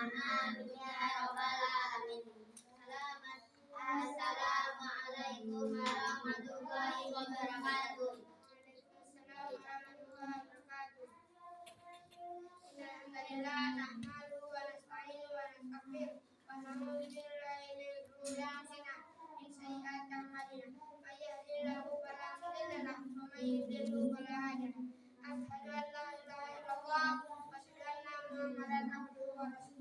Amin ya rabbal alamin. Assalamualaikum warahmatullahi wabarakatuh. Waalaikumsalam warahmatullahi wabarakatuh. Alhamdulillah nahmaduhu wa nasta'inuhu wa nastaghfiruh wa na'udzu billahi min shururi anfusina min sayyi'ati a'malina. May yahdihillahu fala mudilla lahu wa may yudlilhu fala hadiya lahu. Asyhadu an la ilaha illallah wa asyhadu anna Muhammadan abduhu wa rasuluh.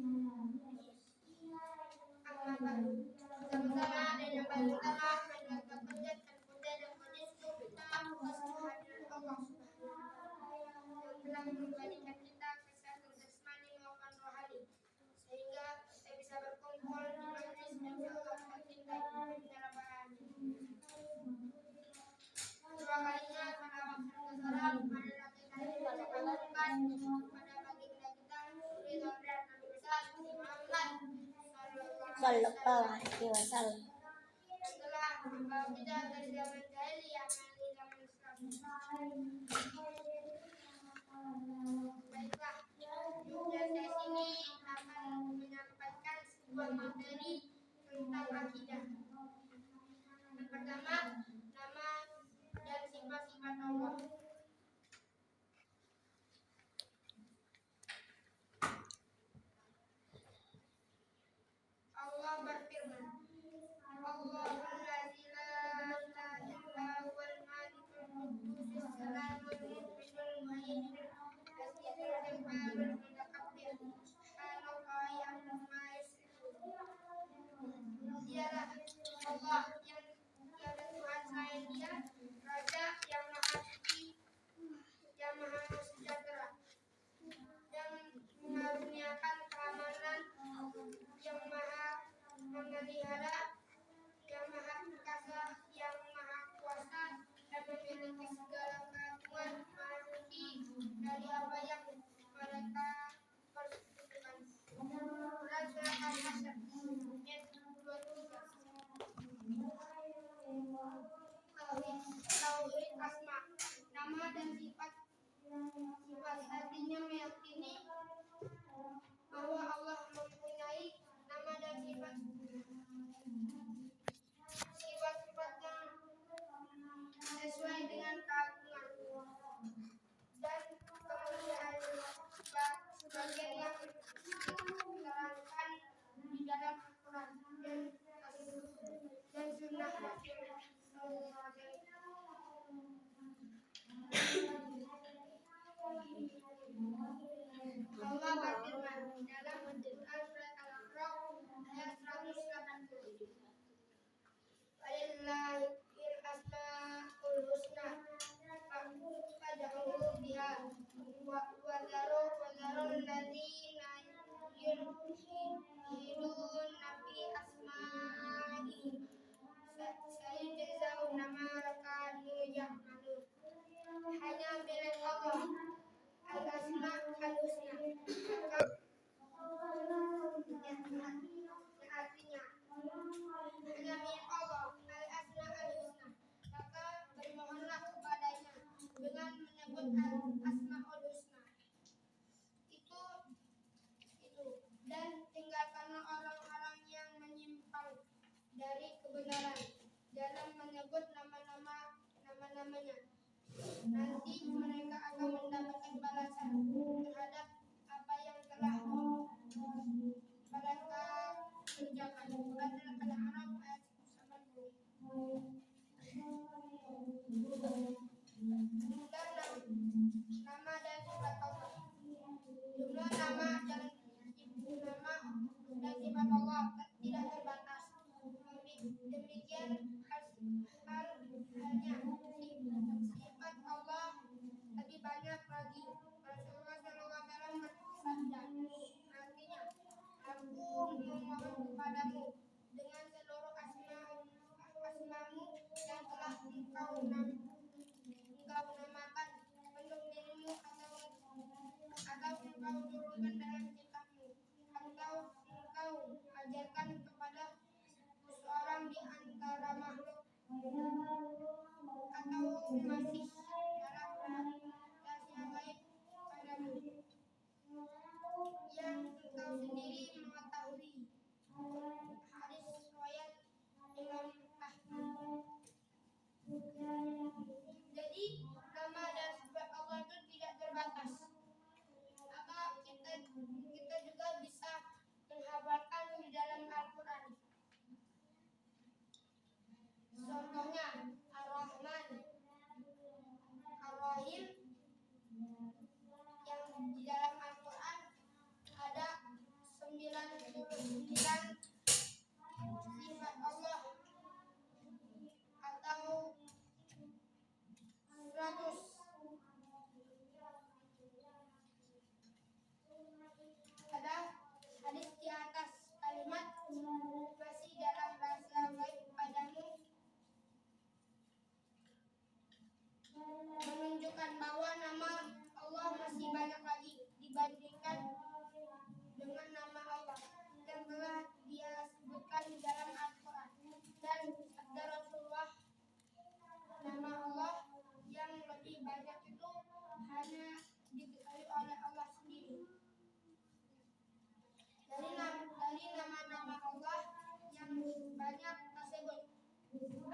Amma ba'du. Pertama-tama dan yang paling utama menjaga penjagaan dan kondisi kita kehadiran Allah Subhanahu wa taala yang telah memberikan kita kesehatan jasmani maupun rohani sehingga kita bisa berkumpul di majlis yang Allah cintai ya rabbal alamin. Kedua kalinya salawat serta salam pada Nabi kita pada baginda kita Suri Nabi besar Muhammad sallallahu alaihi wasallam. Setelah membawa kita dari zaman jahiliyah menuju zaman Islam. Baiklah, tugas saya sini akan menyampaikan sebuah materi tentang akidah. Yang pertama, nama dan sifat-sifat Allah. Allah berfirman, Allahumma la ilaha illa huwal malikul quddus salamul mu'minul muhaiminul azizul jabbarul mutakabbir subhanallahi amma yusyrikun. Dialah Allah yang tiada Tuhan selain Dia, Raja yang Maha Suci, yang Maha Sejahtera, yang mengaruniakan keamanan, yang Maha memelihara, yang Maha Perkasa, yang Maha Kuasa, dan memiliki segala keagungan, Maha Suci dari apa yang mereka persekutukan. Surat Al-Hasyr ayat 23. Tauhid asma, nama dan sifat. Sifat artinya meyakini bahwa Allah mempunyai nama dan sifat. Sifat-sifatnya sesuai dengan keagungan dan kemuliaannya, sebagian yang diterangkan di dalam Al-Quran dan Sunnah Rasulullah SAW. Allah berfirman dalam surat Al-A'raf ayat 180. Walillahil asmaul husna fad'uhu biha wa dharul ladzina yulhiduna fi asma'ihi sayujzauna ma kanu ya'malun. Hanya milik Allah al-asmaul husna, artinya hanya milik Allah al-asmaul husna, maka bermohonlah kepadanya dengan menyebut al-asmaul husna. Itu dan tinggalkanlah orang-orang yang menyimpang dari kebenaran dalam menyebut nama-namanya. Nanti mereka akan mendapatkan balasan terhadap apa yang telah mereka kerjakan. Surat Al-A'raf ayat 90. Nama dan sifat Allah. Jumlah nama dan sifat Allah tidak terbatas. Demikian halnya sifat Allah lebih banyak lagi. Rasulullah SAW bersabda, artinya, aku memohon kepadamu dengan seluruh asmamu yang telah engkau namakan untuk dirimu atau engkau turunkan dalam kitabmu atau engkau ajarkan kepada seorang di antara makhluk atau masih dalam rahasia gaib padamu yang engkau sendiri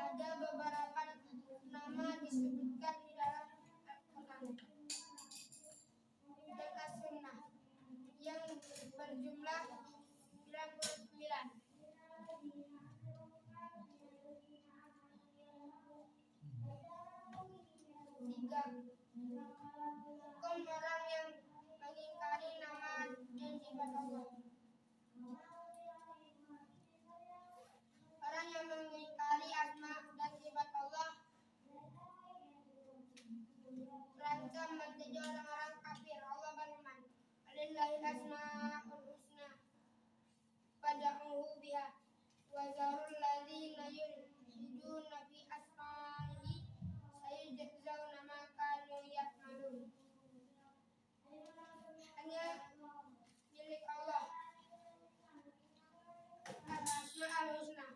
Ada beberapa nama disebutkan di dalam Al-Quran dan As-Sunnah yang berjumlah 99. Tiga, hukum orang yang mengingkari nama dan sifat Allah. Orang yang mengingkari asma dan sifat Allah terancam menjadi orang-orang kafir. Allah berfirman, "Walillahil asmaul husna fad'uhu biha wa zarul ladzina yulhiduna fi asma'ihi sayujzauna ma kanu ya'malun." Hanya milik Allah al-asma al-husna,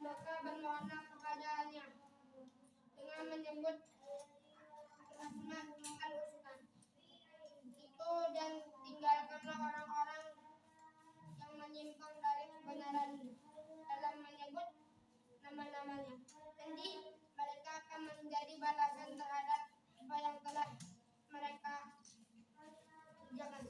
maka bermohonlah kepadanya dengan menyebut asma al-husna itu, dan tinggalkanlah orang-orang yang menyimpang dari kebenaran dalam menyebut nama-namanya. Nanti mereka akan menjadi balasan terhadap apa yang telah mereka kerjakan.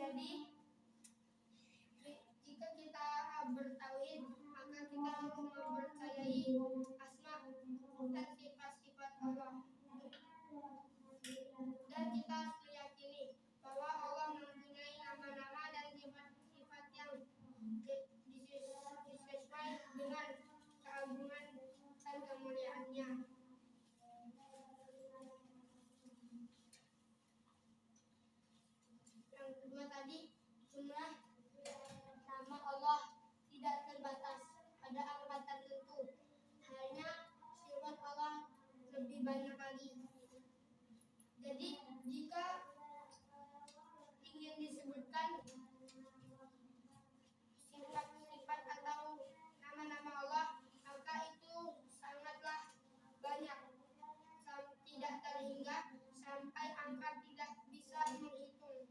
Jadi jika kita bertauhid, maka kita mempercayai asma dan sifat-sifat Allah. Dan kita harus meyakini bahwa Allah mempunyai nama-nama dan sifat-sifat yang disesuai dengan keagungan dan kemuliaannya. Yang kedua tadi, jumlah nama Allah tidak terbatas pada angka tertentu. Hanya sifat Allah lebih banyak lagi. Jadi jika ingin disebutkan sifat-sifat atau nama-nama Allah, maka itu sangatlah banyak, tidak terhingga sampai angka tidak bisa menghitung.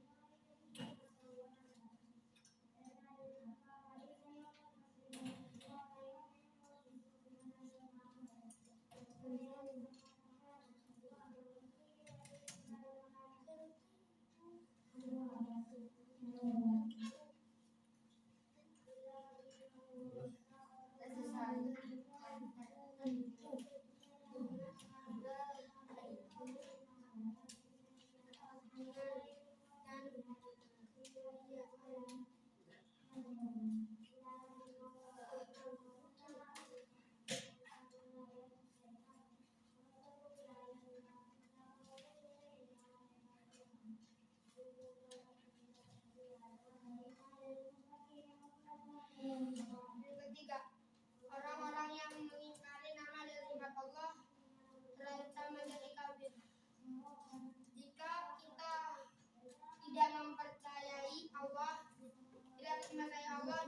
Ketiga, orang-orang yang mengingkari nama dan sifat Allah terancam menjadi kafir. Jika kita tidak mempercayai Allah,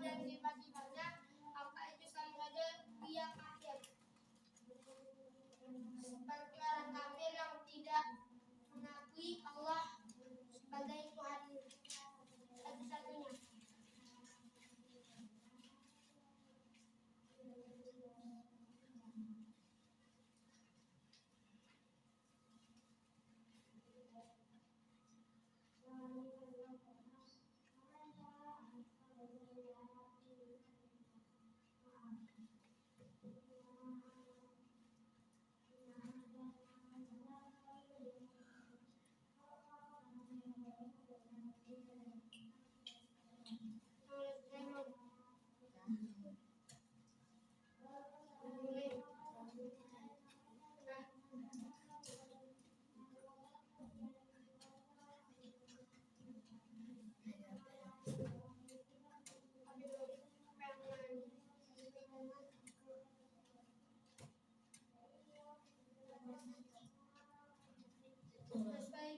dan sifat-sifatnya, maka itu sama saja dia kafir. Seperti orang kafir yang tidak mengakui Allah sebagai Tuhan satu-satunya.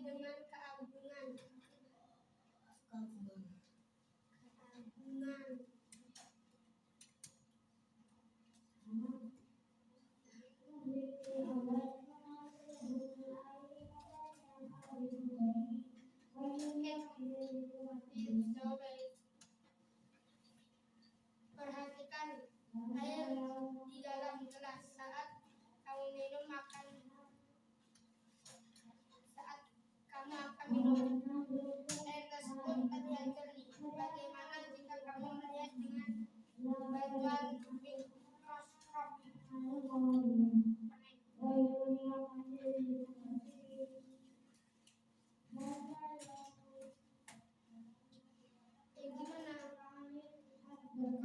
dengan keagungan. Perhatikan air di dalam gelas saat kamu minum makan. Saat kamu akan minum air tersebut terlihat jernih. Bagaimana jika kamu melihat dengan bantuan mikroskop? Gimana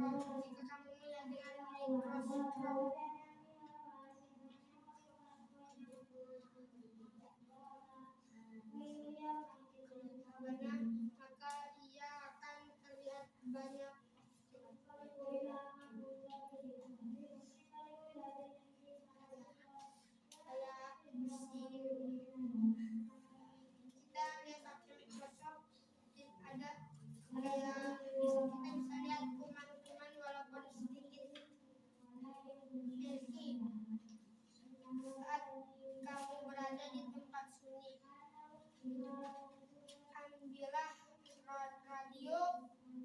kalau jika kamu melihat dengan mikroskop? Maka ia akan terlihat banyak kayak di sini. Kita lihat pakai mikroskop ada kayak kita bisa lihat kuman-kuman walaupun sedikit. Jadi saat kamu berada di tempat sunyi, ambillah radio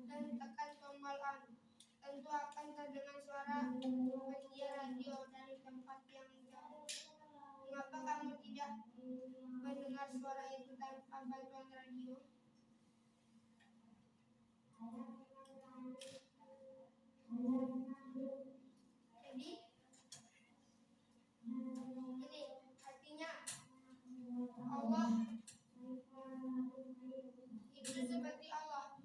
dan tekan tombol on. Tentu akan terdengar suara penyiar radio dari tempat yang jauh. Mengapa kamu tidak mendengar suara itu tanpa bantuan radio? Jadi ini artinya Allah itu seperti Allah.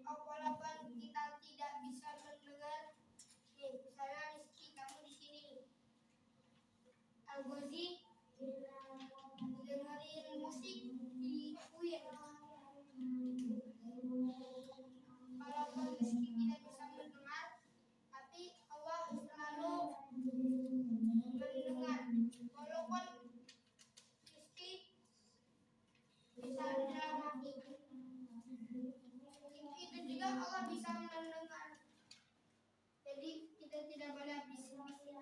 Walaupun kita tidak bisa mendengar, nih misalnya Rizky kamu di sini, Al-Ghazi dengerin musik di UIN. Walaupun Rizky tidak bisa mendengar, tapi Allah selalu mendengar. Walaupun Rizky bisa dalam hati, itu juga Allah bisa mendengar. Jadi kita tidak boleh bisik-bisik.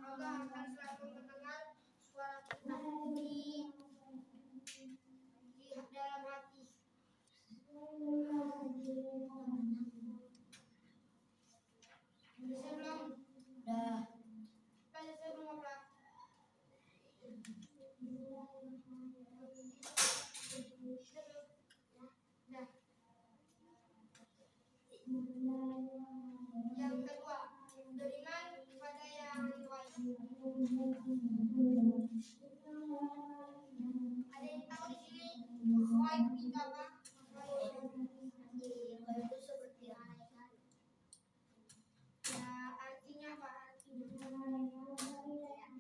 Allah akan selalu mendengar suara kita di dalam hati. Bisa belum? Dah. Baca sebelum apa? Dah. Yang kedua, beriman kepada yang baik. Ada yang tahu di sini baik itu apa? Baik itu seperti malaikat. Ya, artinya apa? Di dalam terlihat.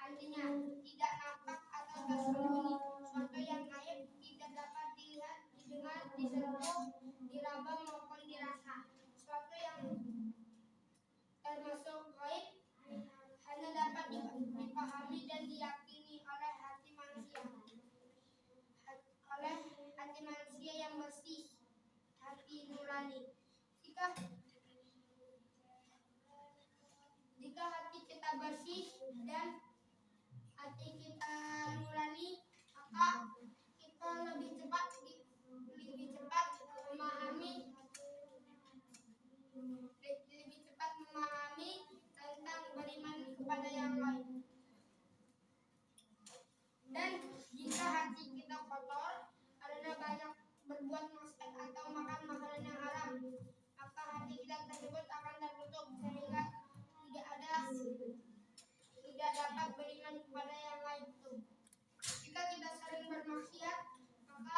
Artinya tidak nampak atau tersembunyi, suatu yang gaib tidak dapat dilihat, didengar, disentuh, diraba maupun dirasa. Suatu yang termasuk gaib hanya dapat dipahami dan diyakini oleh hati manusia. Oleh hati manusia yang bersih, hati nurani. Jika hati kita bersih dan hati kita nurani, maka kita lebih cepat memahami tentang beriman kepada yang lain. Dan jika hati kita kotor karena banyak berbuat maksiat atau makan makanan yang haram, maka hati kita tersebut akan tertutup sehingga tidak dapat beriman kepada yang lain itu. Jika kita sering bermaksiat, maka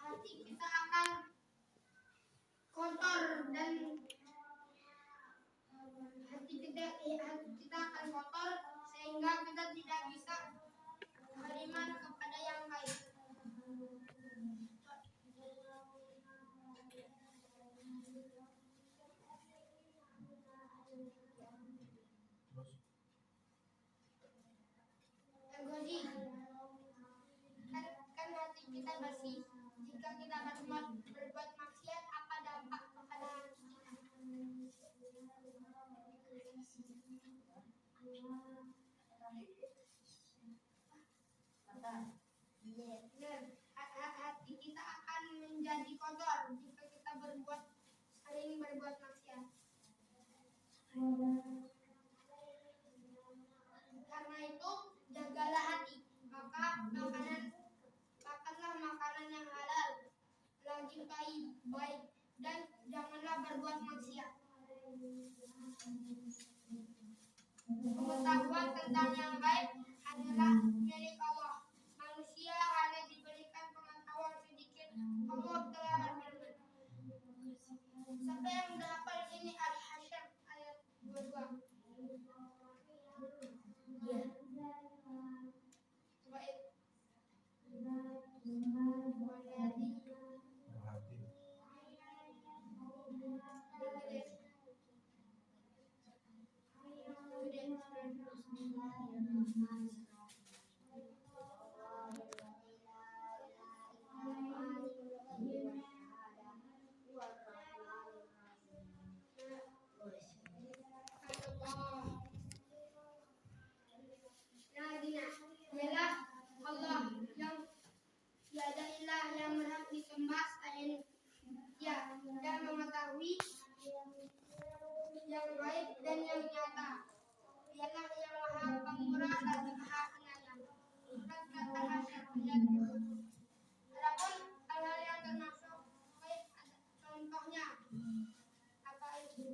hati kita akan kotor dan hati kita akan kotor sehingga kita tidak bisa beriman kepada yang lain. bersih. Jika kita berbuat maksiat, apa dampak kepada hati kita? Benar, hati kita akan menjadi kotor jika kita sering berbuat maksiat. Karena itu, jagalah hati. Makanlah makanan yang halal, lagi baik, dan janganlah berbuat maksiat. Pengetahuan tentang yang gaib adalah milik Allah. Manusia hanya diberikan pengetahuan sedikit. Allah telah berfirman. Siapa yang sudah hafal ini Al-Hasyr ayat 22. Ya. Ialah Allah yang tiada ilah yang berhak disembah selain Dia, dan mengetahui yang gaib dan yang nyata. Dialah yang Maha Pemurah lagi Maha Penyayang. Surat Al-Hasyr ayat 20. Adapun hal-hal yang termasuk gaib contohnya apa itu?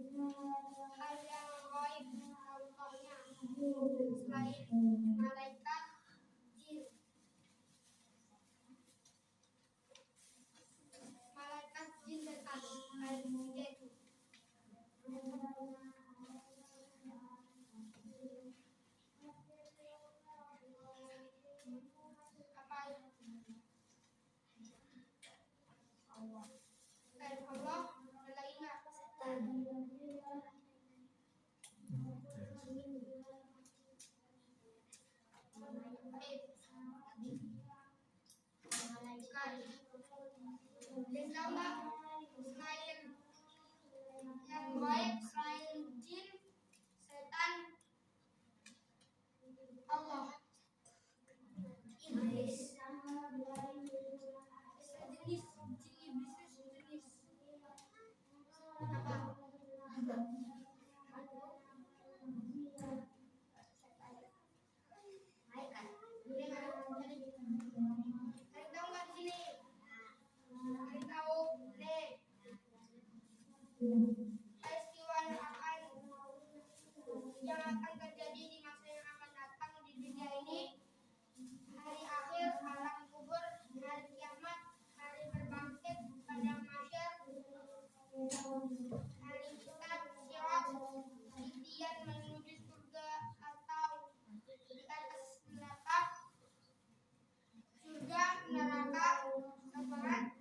Hal yang gaib contohnya selain malaikat, jin. Malaikat, jin, setan. Ayat 3 itu. Apa itu? Dan Allah melainkan setan. Dan tahu nggak selain yang baik, selain jin, setan, Allah, iblis, sejenis jin iblis, sejenis apa? Peristiwa yang akan terjadi di masa yang akan datang di dunia ini, hari akhir, alam kubur, hari kiamat, hari berbangkit, padang mahsyar, hari kitab, sirat, titian menuju surga atau di atas neraka, surga, neraka, syafaat.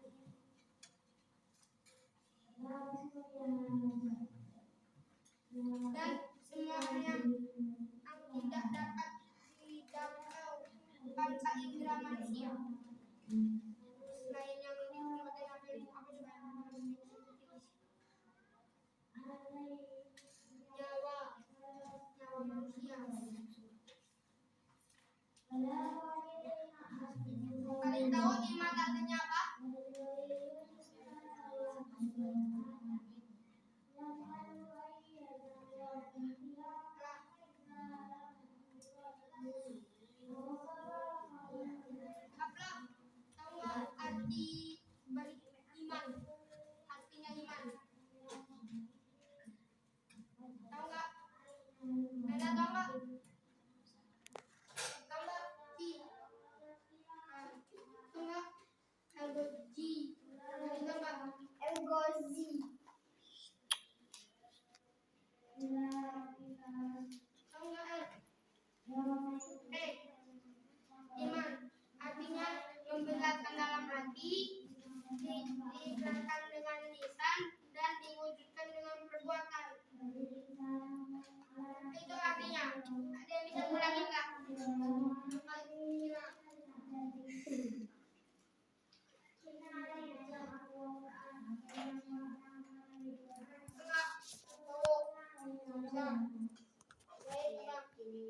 Iman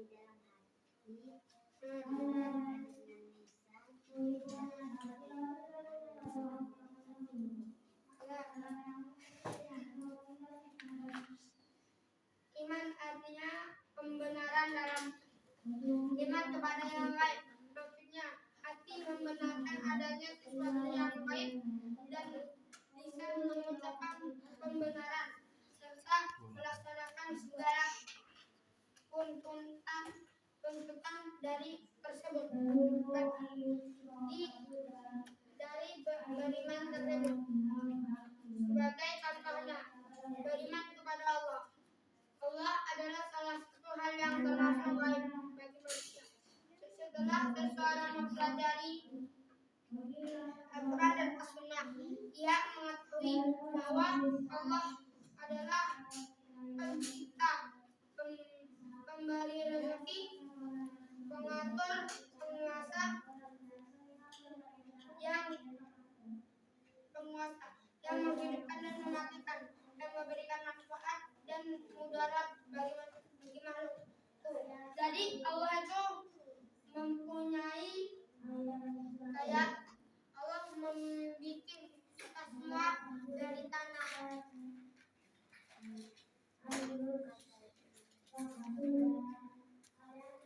artinya pembenaran dalam iman kepada yang lain. Maksudnya hati membenarkan adanya sesuatu yang baik dan lisan mengucapkan pembenaran serta melaksanakan segala tuntutan dari tersebut dari beriman tersebut. Sebagai contohnya, beriman kepada Allah. Allah adalah salah satu hal yang termasuk baik bagi manusia. Setelah seseorang mempelajari Al-Quran dan As-Sunnah, ia mengetahui bahwa Allah adalah pencipta, pemberi rezeki, pengatur, penguasa yang menghidupkan dan mematikan, yang memberikan manfaat dan mudarat bagi makhluk. Jadi Allah itu mempunyai kayak Allah membuat kita semua dari tanah.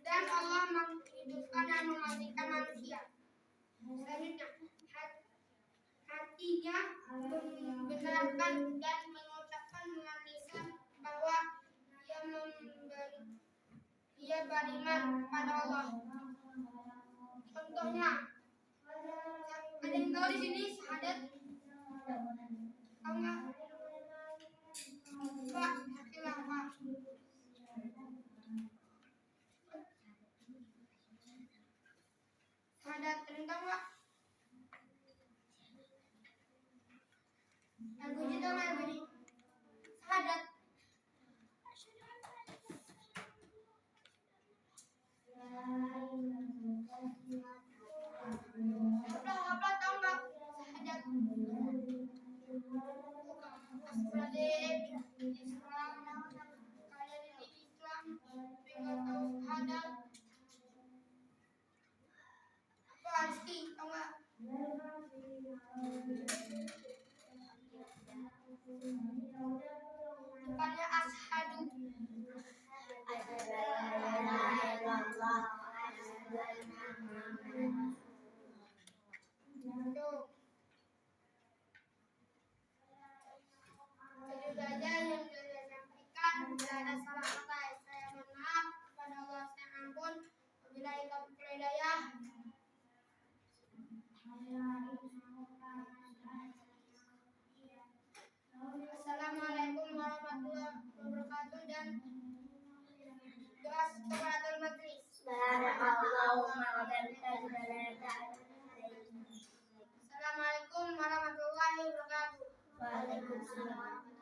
Dan Allah menghidupkan dan mematikan manusia. Selanjutnya, hatinya membenarkan dan mengucapkan dengan lisan bahwa ia beriman kepada Allah. Contohnya, ada yang tahu di sini syahadat? Tahu nggak? Pak, hakilah Pak. Syahadat, ada yang tahu nggak? Lagu juga lagu ini. Syahadat. Apa tahu nggak? Syahadat. Islam, kalian ini Islam, tapi nggak tahu syahadat. Apa arti? Tahu nggak? Bukannya ashadu. Itu saja yang saya sampaikan. Bila ada salah kata, saya mohon maaf. Kepada Allah saya ampun. Wabillahi taufiq wal hidayah. Assalamualaikum warahmatullahi wabarakatuh dan doa kafaratul majlis. Assalamualaikum warahmatullahi wabarakatuh. Waalaikumsalam.